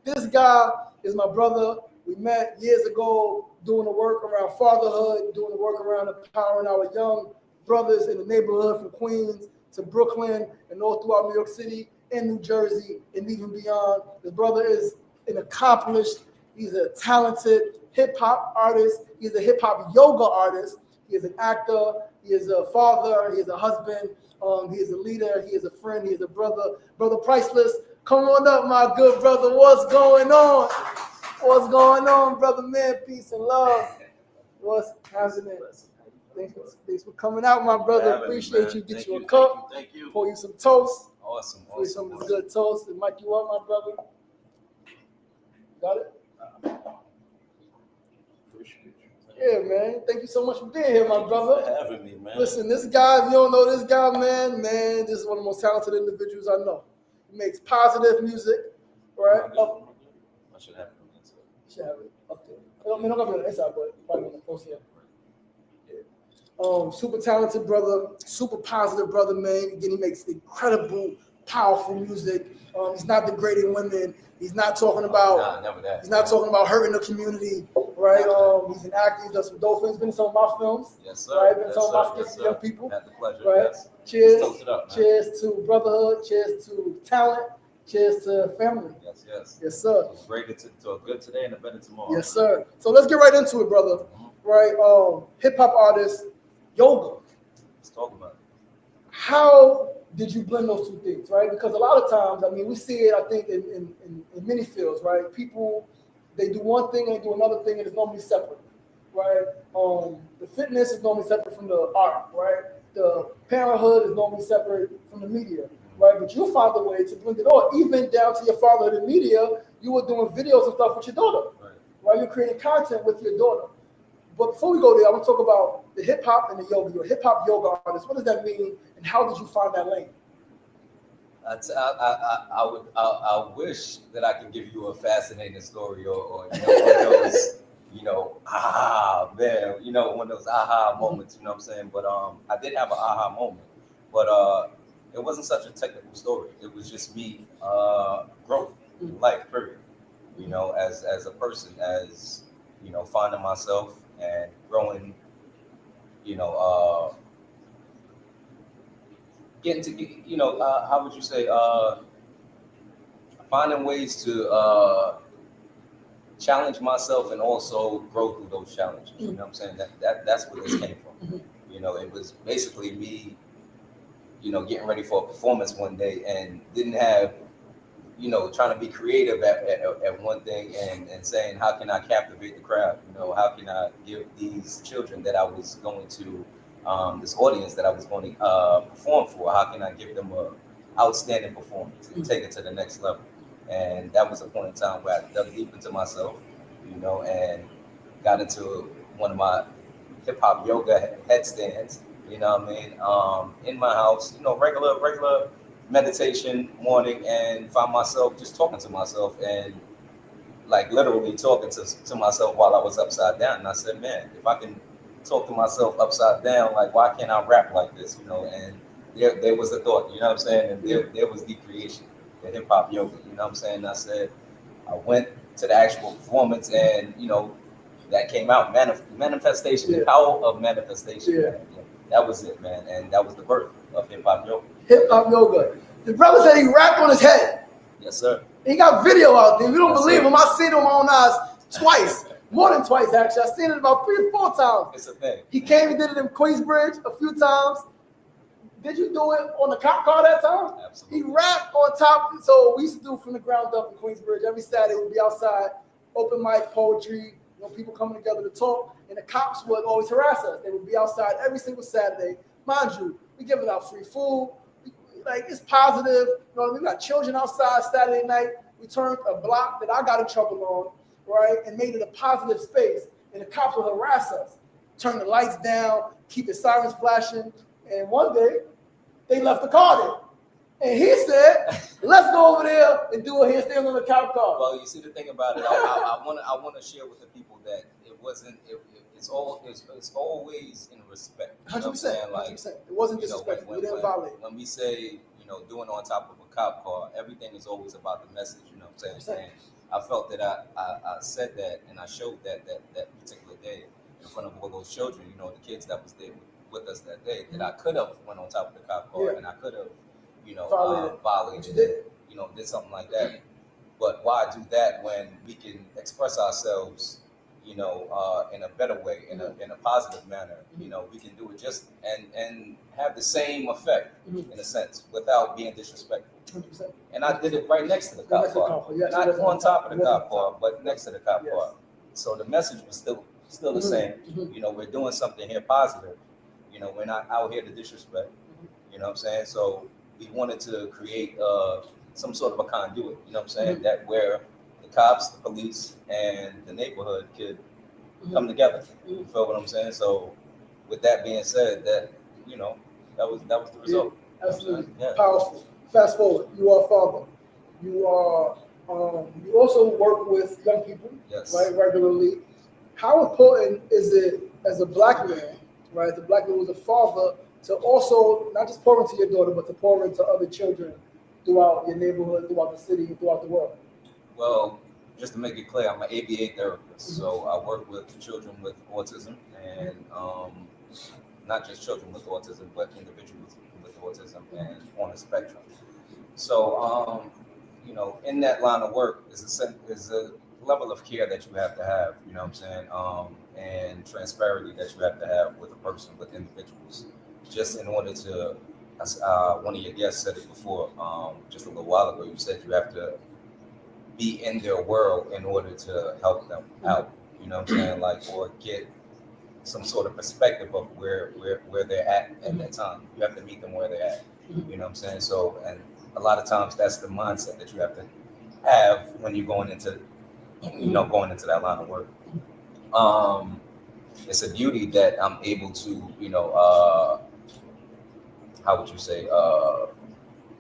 This guy is my brother. We met years ago doing the work around fatherhood, doing the work around empowering our young brothers in the neighborhood from Queens to Brooklyn and all throughout New York City and New Jersey and even beyond. This brother is an accomplished, he's a talented hip-hop artist. He's a hip-hop yoga artist. He is an actor. He is a father. He is a husband. He is a leader. He is a friend. He is a brother. Brother Pryclss, come on up, my good brother. What's going on? What's going on, brother man? Peace and love. What's happening? Thanks for coming out, my brother. Appreciate you. Get you a cup. Thank you. Pour you some toast. Awesome. Pour you some of this good toast and mic you up, my brother. Got it? Yeah, man. Thank you so much for being here, my brother. Thank you for having me, man. Listen, this guy, if you don't know this guy, man, this is one of the most talented individuals I know. He makes positive music, right? I should have it on the inside. Should have it up there. I mean, don't have it on the inside, but probably on the post here. Yeah. Super talented brother, super positive brother, man. Again, he makes incredible, powerful music. He's not degrading women. He's not talking about. Never that. He's not talking about hurting the community, right? He's an actor. He's done some dope films. Been in some of my films. Yes, sir. Right? Been in Yes, some sir. of my skits Yes, for young people. Had the pleasure. Right? Yes. Cheers. Let's toast it up, man. Cheers to brotherhood. Cheers to talent. Cheers to family. Yes, yes. Yes, sir. It's great to a good today and a better tomorrow. Yes, sir. So let's get right into it, brother. Right? Hip hop artist, yoga. Let's talk about it. How did you blend those two things, right? Because a lot of times, I mean, we see it, I think, in many fields, right? People, they do one thing and they do another thing, and it's normally separate, right? The fitness is normally separate from the art, right? The parenthood is normally separate from the media, right? But you found a way to blend it all, even down to your fatherhood and media. You were doing videos and stuff with your daughter, right? You're creating content with your daughter. But before we go there, I want to talk about the hip hop and the yoga. You're a hip hop yoga artist. What does that mean, and how did you find that lane? I wish that I could give you a fascinating story or one of those, man, one of those aha moments, you know what I'm saying? But I did have an aha moment, but it wasn't such a technical story. It was just me growth in life, period. As a person, as finding myself and growing, getting to, how would you say, finding ways to challenge myself and also grow through those challenges. You know what I'm saying? That's where this came from. It was basically me, getting ready for a performance one day and didn't have, trying to be creative at one thing and saying, how can I captivate the crowd? How can I give these children that I was going to, this audience that I was going to perform for, how can I give them a outstanding performance and take it to the next level? And that was a point in time where I dug deep into myself, and got into one of my hip-hop yoga headstands, you know what I mean, in my house, regular meditation morning, and found myself just talking to myself and like literally talking to myself while I was upside down. And I said, man, if I can talk to myself upside down, like, why can't I rap like this? And there was the thought, you know what I'm saying? And there was the creation, the hip hop yoga, you know what I'm saying? I said, I went to the actual performance and, that came out, manifestation, the power of manifestation. Yeah. That was it, man. And that was the birth of hip hop yoga. Hip hop yoga. The brother said he rapped on his head. Yes, sir. He got video out there. If you don't believe him, I've seen it with my own eyes twice. More than twice, actually. I've seen it about 3 or 4 times. It's a thing. He came and did it in Queensbridge a few times. Did you do it on the cop car that time? Absolutely. He rapped on top. So we used to do from the ground up in Queensbridge. Every Saturday we'd be outside, open mic, poetry, people coming together to talk. And the cops would always harass us. They would be outside every single Saturday. Mind you, we giving out free food. Like, it's positive. We got children outside Saturday night. We turned a block that I got in trouble on, right, and made it a positive space. And the cops would harass us, turn the lights down, keep the sirens flashing. And one day, they left the car there. And he said, let's go over there and do a handstand on the cop car. Well, you see, the thing about it, I want to share with the people that it wasn't, it's always in respect. 100%. Like, 100%. It wasn't disrespectful. We didn't violate. When we say, doing on top of a cop car, everything is always about the message, you know what I'm saying? I felt that I said that and I showed that particular day in front of all those children, you know, the kids that was there with us that day, that I could have went on top of the cop car and I could have, you know, violated it, you know, did something like that. But why do that when we can express ourselves, you know, in a better way, in a positive manner? You know, we can do it just and have the same effect in a sense without being disrespectful. 100%. And I did it right next to the cop car, not on top of the cop car, but next to the cop car. So the message was still the same. You know, we're doing something here positive. You know, we're not out here to disrespect. You know what I'm saying? So we wanted to create some sort of a conduit, you know what I'm saying, that where the cops, the police, and the neighborhood could come together. You feel what I'm saying? So with that being said, that, you know, that was the result. Absolutely. Powerful. Fast forward, you are a father. You are you also work with young people, right, regularly. How important is it as a black man, right, the black man who's a father, to also not just pour into your daughter, but to pour into other children throughout your neighborhood, throughout the city, throughout the world? Well, just to make it clear, I'm an ABA therapist, so I work with children with autism, and not just children with autism, but individuals with autism and on the spectrum. So, you know, in that line of work is a level of care that you have to have, you know what I'm saying, and transparency that you have to have with a person, with individuals, just in order to, one of your guests said it before, just a little while ago, you said you have to be in their world in order to help them out, you know what I'm saying, like, or get some sort of perspective of where they're at that time. You have to meet them where they're at, you know what I'm saying? So, and a lot of times that's the mindset that you have to have when you're going into that line of work. It's a beauty that I'm able to, you know, how would you say,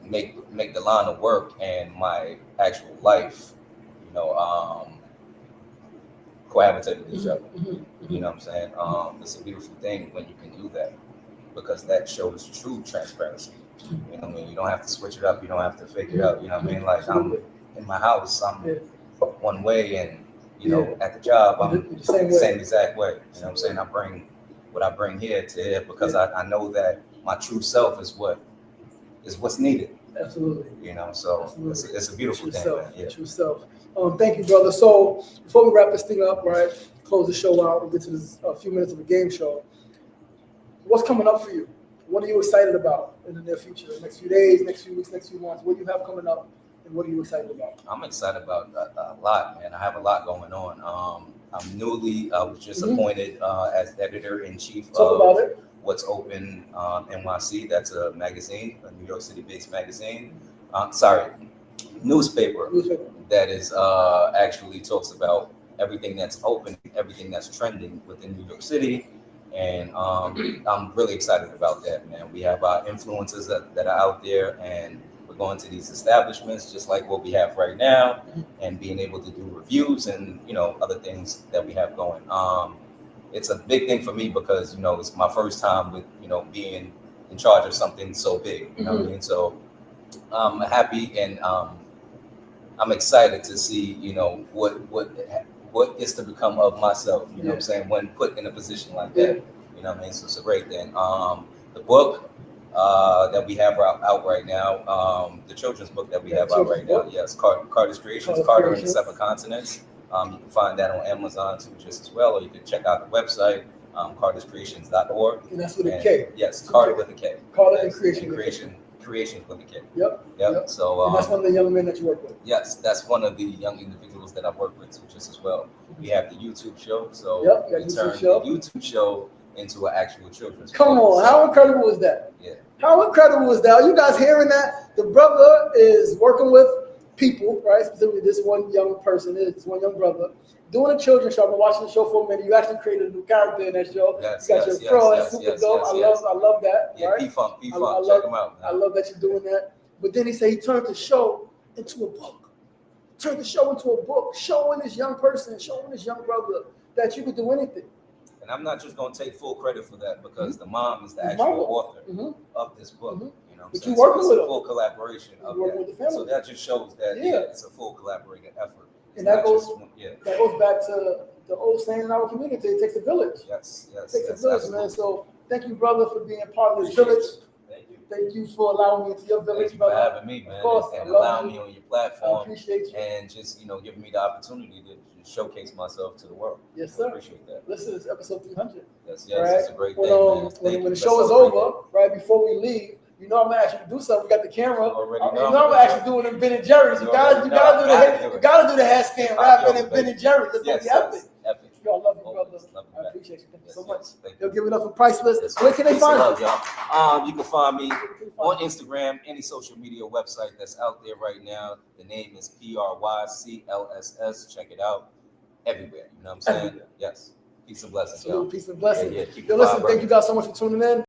make the line of work and my actual life, you know, cohabitate with each other. You know what I'm saying? It's a beautiful thing when you can do that, because that shows true transparency. You know what I mean? You don't have to switch it up. You don't have to fake it up. You know what I mean? Like, I'm in my house, I'm one way, and, you know, at the job, I'm the same exact way. You know what I'm saying? I bring what I bring here to here because I know that my true self is what's needed. Absolutely. You know, so it's a beautiful thing. Self, man. True self. Thank you, brother. So before we wrap this thing up, right, close the show out, we'll get to this a few minutes of a game show. What's coming up for you? What are you excited about in the near future? Next few days, next few weeks, next few months? What do you have coming up, and what are you excited about? I'm excited about a lot, man. I have a lot going on. I was just appointed as editor-in-chief of What's Open NYC. That's a magazine, a New York City-based magazine. Newspaper that is actually talks about everything that's open, everything that's trending within New York City. And I'm really excited about that, man. We have our influencers that are out there, and we're going to these establishments just like what we have right now, and being able to do reviews and, you know, other things that we have going. It's a big thing for me because, you know, it's my first time with, you know, being in charge of something so big, you know what I mean? So I'm happy, and I'm excited to see, you know, what is to become of myself, you know what I'm saying, when put in a position like that, you know what I mean? So it's a great thing. The book that we have out right now, the children's book that we have out right now, yes, Carter's Creations, Carter in the 7 Continents. You can find that on Amazon too, just as well, or you can check out the website, carterscreations.org. And that's with a K. Yes, Carter with a K. Carter and Creations with a K. Yep. So and that's one of the young men that you work with. Yes, that's one of the young individuals that I work with too, just as well. We have the YouTube show, so we turned the YouTube show into an actual children's. Come on, how incredible is that? Yeah. How incredible is that? Are you guys hearing that? The brother is working with people, right? Specifically, this one young brother, doing a children's show. I've been watching the show for a minute. You actually created a new character in that show. Yes, you got your pro. That's super dope. I love that. Yeah, right? P-Funk, check him out. I love that you're doing that. But then he said he turned the show into a book. Showing this young person, showing this young brother that you could do anything. And I'm not just going to take full credit for that, because the mom is the actual author of this book. You know, but you're working with a full collaboration of that. With the family. So that just shows that it's a full collaborative effort. And that goes back to the old saying in our community: it takes a village. Yes. It takes a village, man. So thank you, brother, for being part of this village. Thank you for allowing me into your village, brother. Thank you for having me, man, of course, and allowing me on your platform. I appreciate you. And just, giving me the opportunity to showcase myself to the world. Yes, sir. I appreciate that. Listen, it's episode 300. Yes, right? It's a great thing, man. When the show is over, right before we leave, I'm gonna ask you to do something. We got the camera. I'm gonna ask you to do it in Ben and Jerry's. You gotta do the headstand rapping in Ben and Jerry's. That's gonna be epic. Yo, I love you, brother. I appreciate you. Thank you so much. Yo, give it up for Pryclss. Where can they find you? You can find me on Instagram, any social media website that's out there right now. The name is Pryclss. Check it out. Everywhere. You know what I'm saying? Yes. Peace and blessings, y'all. Peace and blessings. Yeah, Yo, listen, thank you guys so much for tuning in.